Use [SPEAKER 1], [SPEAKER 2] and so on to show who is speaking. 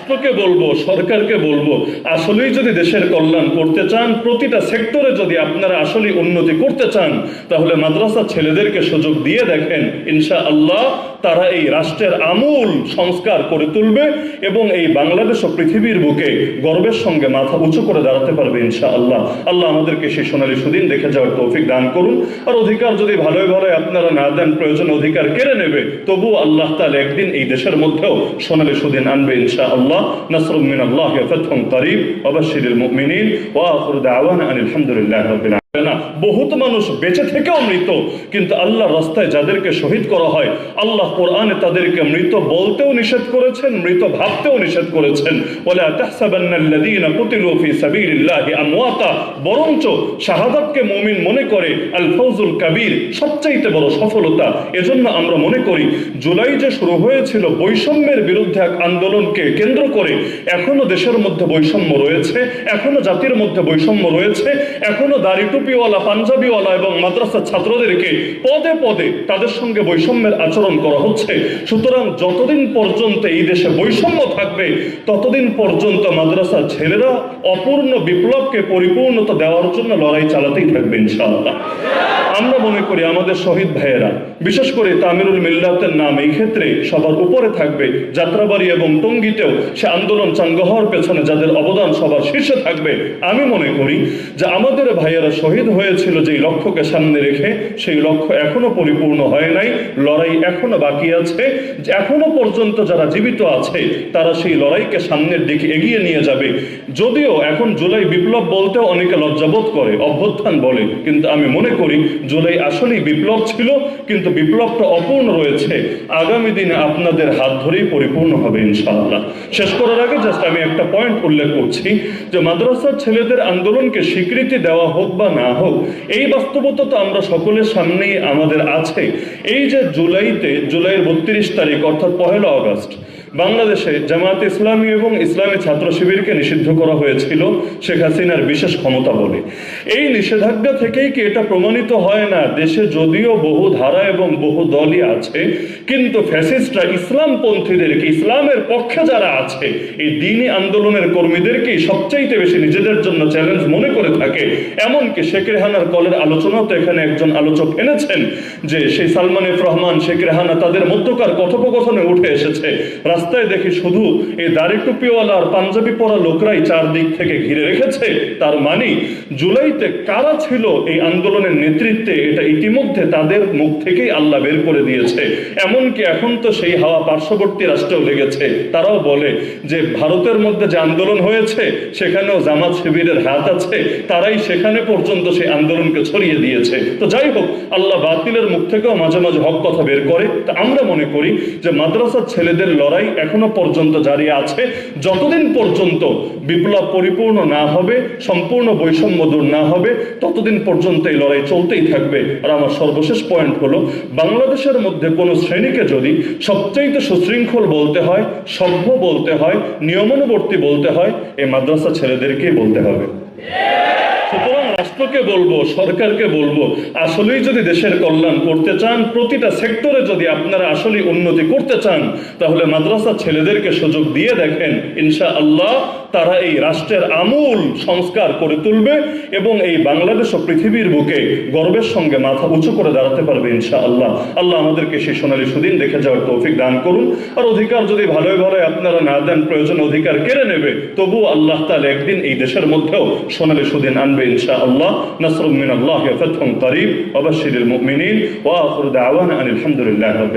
[SPEAKER 1] রাষ্ট্রকে বলবো, সরকারকে বলবো, আসলেই যদি দেশের কল্যাণ করতে চান, প্রতিটা সেক্টরে যদি আপনারা আসলে উন্নতি করতে চান, তাহলে মাদ্রাসা ছেলেদেরকে সুযোগ দিয়ে দেখেন, ইনশাআল্লাহ তারা এই রাষ্ট্রের আমূল সংস্কার করে তুলবে এবং এই বাংলাদেশ ও পৃথিবীর বুকে গর্বের সঙ্গে মাথা উঁচু করে দাঁড়াতে পারবে ইনশাআল্লাহ। আল্লাহ আমাদেরকে সেই সোনালী সুদিন দেখে যাওয়ার তৌফিক দান করুন। আর অধিকার যদি ভালোই ভালোই আপনারা না দেন, প্রয়োজন অধিকার কেড়ে নেবে, তবুও আল্লাহ তাআলা একদিন এই দেশের মধ্যেও সোনালী সুদিন আনবে ইনশাআল্লাহ। নাসরুম মিনাল্লাহি ওয়া ফাতহুন করিব ওয়া বাশশিরিল মুমিনিন ওয়া আখিরু দাওয়ানা আনিল হামদুলিল্লাহি রাব্বিল আলামিন। বহুত মানুষ বেঁচে থেকেও মৃত, কিন্তু আল্লাহর রাস্তায় যাদেরকে শহীদ করা হয়, আল্লাহ কোরআনে তাদেরকে মৃত বলতেও নিষেধ করেছেন, মৃত ভাবতেও নিষেধ করেছেন। ওয়ালা তাহসাবান্নাল্লাযীনা কুতিলু ফি সাবিলিল্লাহি আমওয়াতা, বরঞ্চ শাহাদাতকে মুমিন মনে করে আল ফাউজুল কাবীর, সবচাইতে বড় সফলতা। এজন্য আমরা মনে করি জুলাই যে শুরু হয়েছিল বৈষম্যের বিরুদ্ধে এক আন্দোলনকে কেন্দ্র করে, এখনো দেশের মধ্যে বৈষম্য রয়েছে, এখনো জাতির মধ্যে বৈষম্য রয়েছে, এখনো দাড়ি টুপিওয়ালা, পাঞ্জাবিওয়ালা এবং মাদ্রাসার ছাত্রদেরকে পদে পদে তাদের সঙ্গে বৈষম্যের আচরণ করা হচ্ছে। সুতরাং যতদিন পর্যন্ত এই দেশে বৈষম্য থাকবে, ততদিন পর্যন্ত মাদ্রাসার ছেলেরা অপূর্ণ বিপ্লবকে পরিপূর্ণতা দেওয়ার জন্য লড়াই চালাতেই থাকবে ইনশাআল্লাহ। আমরা মনে করি আমাদের শহীদ ভাইয়েরা, বিশেষ করে তামিরুল মিল্লাতের নাম এই ক্ষেত্রে সবার উপরে থাকবে। যাত্রাবাড়ি এবং টঙ্গীতেও সে আন্দোলন চাঙ্গা হওয়ার পেছনে যাদের অবদান সবার শীর্ষে থাকবে। আমি মনে করি যে আমাদের ভাইয়েরা শহীদ হয়েছিল যেই লক্ষ্যকে সামনে রেখে, সেই লক্ষ্য এখনো পরিপূর্ণ হয় নাই, লড়াই এখনো বাকি আছে। এখনো পর্যন্ত যারা জীবিত আছে তারা সেই লড়াইকে সামনের দিকে এগিয়ে নিয়ে যাবে। যদিও এখন জুলাই বিপ্লব বলতেও অনেকে লজ্জাবোধ করে, অভ্যুত্থান বলে, কিন্তু আমি মনে করি জুলাই আসলেই বিপ্লব ছিল, কিন্তু বিপ্লবটা অপূর্ণ রয়েছে। আগামী দিনে আপনাদের হাত ধরেই পরিপূর্ণ হবে ইনশাআল্লাহ। শেষ করার আগে জাস্ট আমি একটা পয়েন্ট উল্লেখ করছি যে মাদ্রাসার ছেলেদের আন্দোলনকে স্বীকৃতি দেওয়া হোক বা না হোক, এই বাস্তবতা তো আমরা সকলের সামনেই আমাদের আছে। এই যে জুলাইয়ের 32 তারিখ অর্থাৎ 1 আগস্ট বাংলাদেশে জামায়াতে ইসলামী এবং ইসলামী ছাত্র শিবিরকে নিষিদ্ধ করা হয়েছিল শেখ হাসিনার বিশেষ ক্ষমতা বলে। এই নিষেধাজ্ঞা থেকেই কি এটা প্রমাণিত হয় না দেশে যদিও বহু ধারা এবং বহু দলই আছে, কিন্তু ফ্যাসিস্টরা ইসলামপন্থীদেরকে, ইসলামের পক্ষে যারা আছে, এই দ্বীনি আন্দোলনের কর্মীদেরকে সবচাইতে বেশি নিজেদের জন্য চ্যালেঞ্জ মনে করে থাকে। এমনকি শেখ রেহানার কলের আলোচনাও তো এখানে একজন আলোচক এনেছেন যে সেই সালমান এফ রহমান, শেখ রেহানা, তাদের মধ্যকার কথোপকথনে উঠে এসেছে, রাস্তায় দেখি শুধু এই দাড়ি টুপিওয়ালা আর পাঞ্জাবি পরা লোকরাই চারদিক থেকে ঘিরে রেখেছে। তার মানে জুলাইতে কারা ছিল এই আন্দোলনের নেতৃত্বে, এটা ইতিমধ্যে তাদের মুখ থেকেই আল্লাহ বের করে দিয়েছে। এমনকি এখন তো সেই হাওয়া পার্শ্ববর্তী রাষ্ট্রেও লেগেছে। তারাও বলে যে ভারতের মধ্যে যে আন্দোলন হয়েছে সেখানেও জামাত শিবিরের হাত আছে, তারাই সেখানে পর্যন্ত সেই আন্দোলনকে ছড়িয়ে দিয়েছে। তো যাই হোক, আল্লাহ বাতিলের মুখ থেকেও মাঝে মাঝে হক কথা বের করে। তা আমরা মনে করি যে মাদ্রাসার ছেলেদের লড়াই এখনো পর্যন্ত জারি আছে। যতদিন পর্যন্ত বিপ্লব পরিপূর্ণ না হবে, সম্পূর্ণ বৈষম্য দূর না হবে, ততদিন পর্যন্ত এই লড়াই চলতেই থাকবে। আর আমার সর্বশেষ পয়েন্ট হলো, বাংলাদেশের মধ্যে কোনো শ্রেণীকে যদি সবচাইতে সুশৃঙ্খল বলতে হয়, সভ্য বলতে হয়, নিয়মানুবর্তী বলতে হয়, এই মাদ্রাসা ছেলেদেরকেই বলতে হবে। সুতরাং রাষ্ট্রকে বলবো, সরকারকে বলবো, আসলেই যদি দেশের কল্যাণ করতে চান, প্রতিটা সেক্টরে যদি আপনারা আসলে উন্নতি করতে চান, তাহলে মাদ্রাসা ছেলেদেরকে সুযোগ দিয়ে দেখেন, ইনশাআল্লাহ তারা এই রাষ্ট্রের আমূল সংস্কার করে তুলবে এবং এই বাংলাদেশ ও পৃথিবীর বুকে গর্বের সঙ্গে মাথা উঁচু করে দাঁড়াতে পারবে ইনশাআল্লাহ। আল্লাহ আমাদেরকে সেই সোনালী সুদিন দেখে যাওয়ার তৌফিক দান করুন। আর অধিকার যদি ভালোই ভালোই আপনারা না দেন, প্রয়োজন অধিকার কেড়ে নেবে, তবুও আল্লাহ তাআলা একদিন এই দেশের মধ্যেও সোনালী সুদিন আনবে ইনশাআল্লাহ। নাসরুম মিনাল্লাহি ওয়া ফাতহুন করিব ওয়া বাশশিরিল মুমিনিন ওয়া আখিরু দাওয়ানা আনিল হামদুলিল্লাহি রাব্বিল আলামিন।